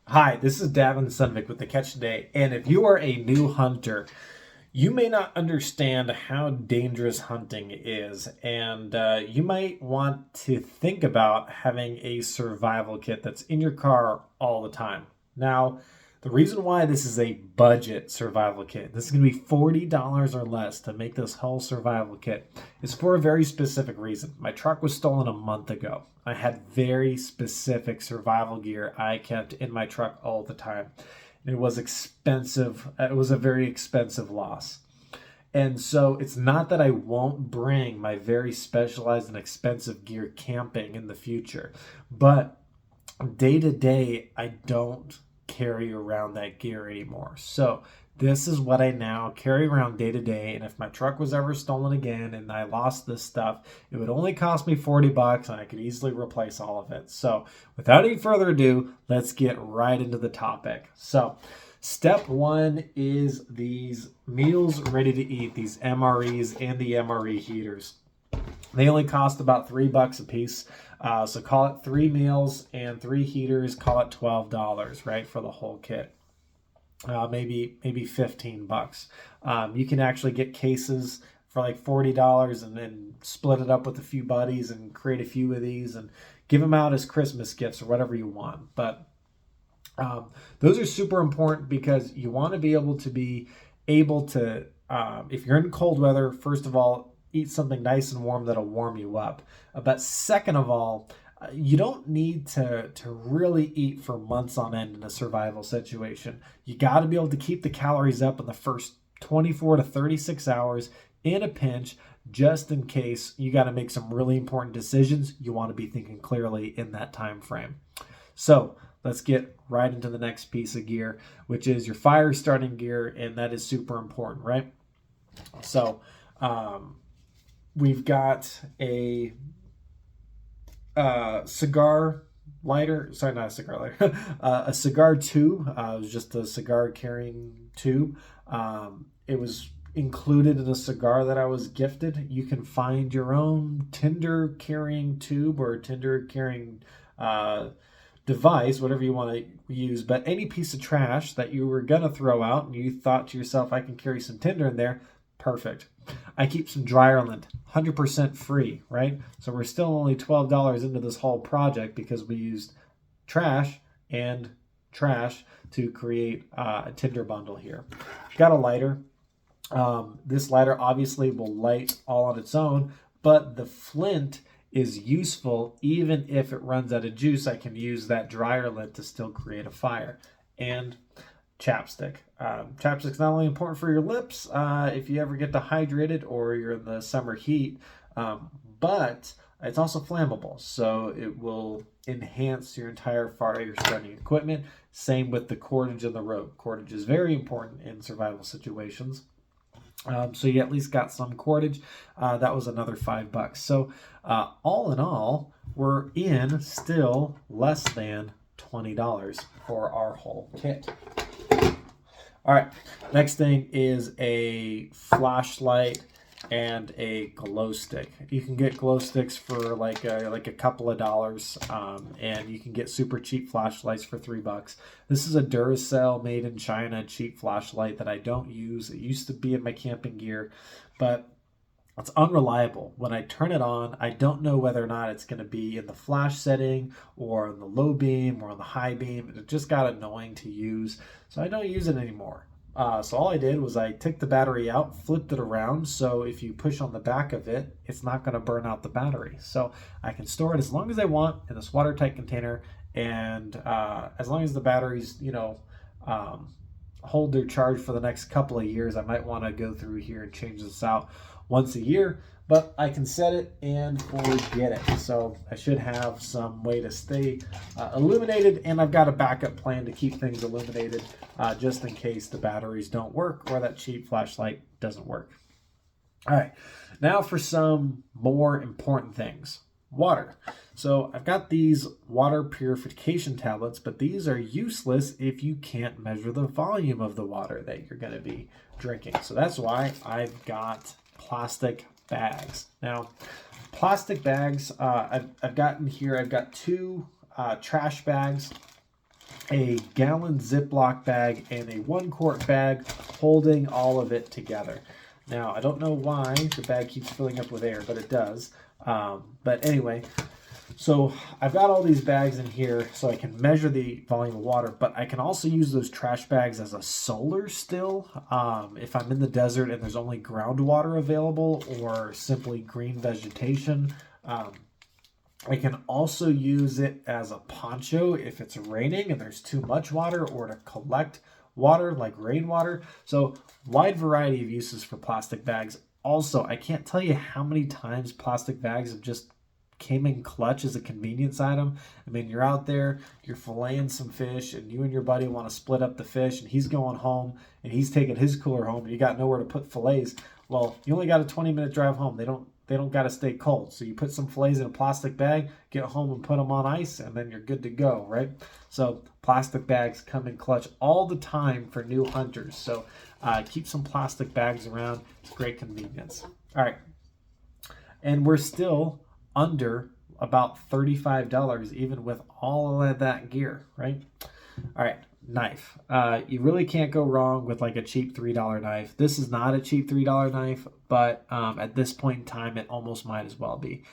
Hi, this is Davin Sunvik with The Catch Today, and if you are a new hunter, you may not understand how dangerous hunting is, and you might want to think about having a survival kit that's in your car all the time. Now, the reason why this is a budget survival kit, this is going to be $40 or less to make this whole survival kit, is for a very specific reason. My truck was stolen a month ago. I had very specific survival gear I kept in my truck all the time. It was expensive. It was a very expensive loss. And so it's not that I won't bring my very specialized and expensive gear camping in the future, but day to day, I don't carry around that gear anymore. So this is what I now carry around day to day. And if my truck was ever stolen again and I lost this stuff, it would only cost me $40 and I could easily replace all of it. So without any further ado, let's get right into the topic. So step one is these meals ready to eat, these MREs and the MRE heaters. They only cost about $3 a piece. So call it 3 meals and 3 heaters, call it $12, right, for the whole kit. Maybe $15. You can actually get cases for like $40 and then split it up with a few buddies and create a few of these and give them out as Christmas gifts or whatever you want. But those are super important because you want to be able to, if you're in cold weather, first of all, eat something nice and warm that'll warm you up. But second of all, you don't need to really eat for months on end in a survival situation. You got to be able to keep the calories up in the first 24 to 36 hours in a pinch, just in case you got to make some really important decisions. You want to be thinking clearly in that time frame. So let's get right into the next piece of gear, which is your fire starting gear, and that is super important, right? So we've got a cigar lighter. Sorry, not a cigar lighter. A cigar tube. It was just a cigar carrying tube. It was included in a cigar that I was gifted. You can find your own tinder carrying tube or tinder carrying device, whatever you want to use, but any piece of trash that you were going to throw out and you thought to yourself, I can carry some tinder in there, perfect. I keep some Dryerland, 100% free, right? So we're still only $12 into this whole project because we used trash and trash to create a tinder bundle here. Got a lighter. This lighter obviously will light all on its own, but the flint is useful even if it runs out of juice. I can use that dryer lint to still create a fire. And chapstick. Chapstick's not only important for your lips if you ever get dehydrated or you're in the summer heat, but it's also flammable, so it will enhance your entire fire starting equipment. Same with the cordage and the rope. Cordage is very important in survival situations. So you at least got some cordage. That was another $5. So all in all, we're in still less than $20 for our whole kit. All right, next thing is a flashlight and a glow stick. You can get glow sticks for like a couple of dollars, and you can get super cheap flashlights for $3. This is a Duracell made in China cheap flashlight that I don't use. It used to be in my camping gear, but it's unreliable. When I turn it on, I don't know whether or not it's going to be in the flash setting or in the low beam or on the high beam. It just got annoying to use, so I don't use it anymore. So all I did was I took the battery out, flipped it around, so if you push on the back of it, it's not going to burn out the battery. So I can store it as long as I want in this watertight container, and as long as the batteries, hold their charge for the next couple of years. I might want to go through here and change this out once a year, but I can set it and forget it. So I should have some way to stay illuminated, and I've got a backup plan to keep things illuminated just in case the batteries don't work or that cheap flashlight doesn't work. All right, now for some more important things. Water. So I've got these water purification tablets, but these are useless if you can't measure the volume of the water that you're going to be drinking. So that's why I've got plastic bags. Now, plastic bags, I've got 2 trash bags. a gallon Ziploc bag and a 1-quart bag holding all of it together. Now, I don't know why the bag keeps filling up with air, but it does. But anyway, so I've got all these bags in here so I can measure the volume of water, but I can also use those trash bags as a solar still. If I'm in the desert and there's only groundwater available or simply green vegetation, I can also use it as a poncho if it's raining and there's too much water, or to collect water like rainwater. So wide variety of uses for plastic bags. Also, I can't tell you how many times plastic bags have just came in clutch as a convenience item. I mean, you're out there, you're filleting some fish, and you and your buddy want to split up the fish, and he's going home and he's taking his cooler home, and you got nowhere to put fillets. Well, you only got a 20-minute drive home. They don't got to stay cold. So you put some fillets in a plastic bag, get home and put them on ice, and then you're good to go, right? So plastic bags come in clutch all the time for new hunters. So keep some plastic bags around. It's great convenience. All right. And we're still under about $35, even with all of that gear, right? All right. Knife. You really can't go wrong with like a cheap $3 knife. This is not a cheap $3 knife, but at this point in time, it almost might as well be.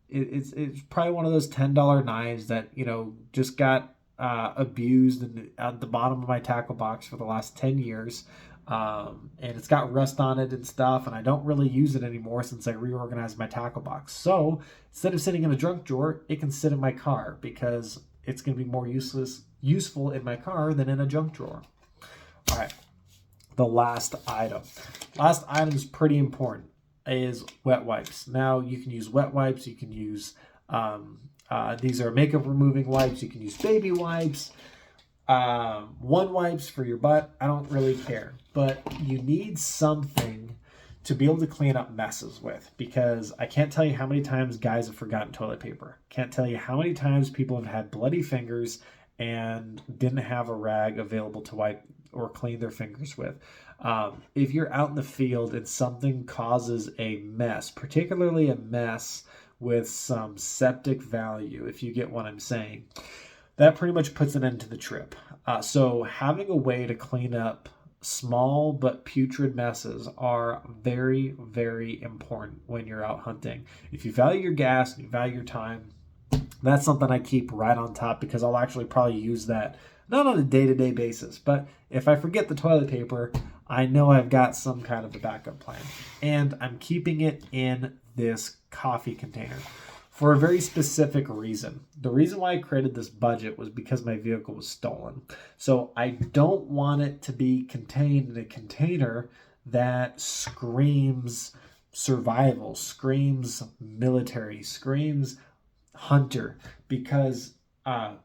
It's probably one of those $10 knives that, you know, just got abused at the bottom of my tackle box for the last 10 years. And it's got rust on it and stuff, and I don't really use it anymore since I reorganized my tackle box. So instead of sitting in a junk drawer, it can sit in my car because it's going to be more useful in my car than in a junk drawer. All right, the last item. Last item is pretty important, is wet wipes. Now you can use wet wipes. You can use, these are makeup removing wipes. You can use baby wipes. One wipes for your butt. I don't really care, but you need something to be able to clean up messes with, because I can't tell you how many times guys have forgotten toilet paper. Can't tell you how many times people have had bloody fingers and didn't have a rag available to wipe or clean their fingers with. If you're out in the field and something causes a mess, particularly a mess with some septic value, if you get what I'm saying, that pretty much puts an end to the trip. So having a way to clean up small but putrid messes are very, very important when you're out hunting. If you value your gas and you value your time, that's something I keep right on top, because I'll actually probably use that not on a day-to-day basis, but if I forget the toilet paper, I know I've got some kind of a backup plan. And I'm keeping it in this coffee container for a very specific reason. The reason why I created this budget was because my vehicle was stolen. So I don't want it to be contained in a container that screams survival, screams military, screams hunter, because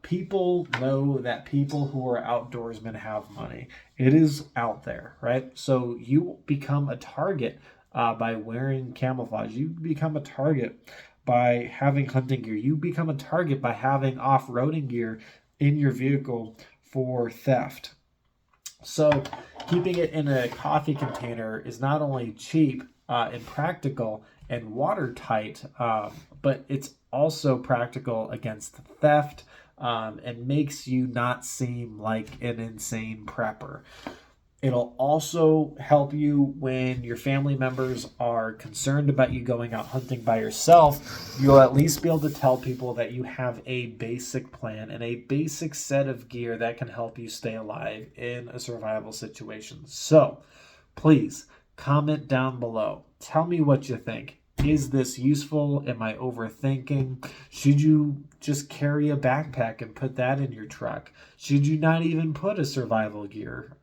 people know that people who are outdoorsmen have money. It is out there, right? So you become a target by wearing camouflage. You become a target by having hunting gear. You become a target by having off-roading gear in your vehicle for theft. So keeping it in a coffee container is not only cheap and practical and watertight, but it's also practical against theft, and makes you not seem like an insane prepper. It'll also help you when your family members are concerned about you going out hunting by yourself. You'll at least be able to tell people that you have a basic plan and a basic set of gear that can help you stay alive in a survival situation. So please comment down below. Tell me what you think. Is this useful? Am I overthinking? Should you just carry a backpack and put that in your truck? Should you not even put a survival gear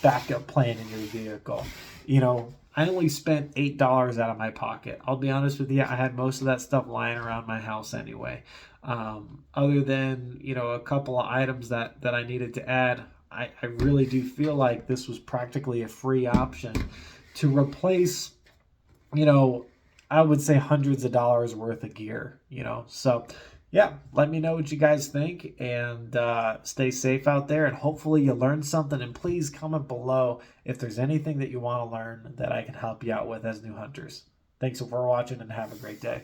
backup plan in your vehicle? You know, I only spent $8 out of my pocket. I'll be honest with you, I had most of that stuff lying around my house anyway. Other than, you know, a couple of items that I needed to add, I really do feel like this was practically a free option to replace, you know, I would say hundreds of dollars worth of gear, you know. So yeah, let me know what you guys think, and stay safe out there, and hopefully you learned something. And please comment below if there's anything that you want to learn that I can help you out with as new hunters. Thanks for watching, and have a great day.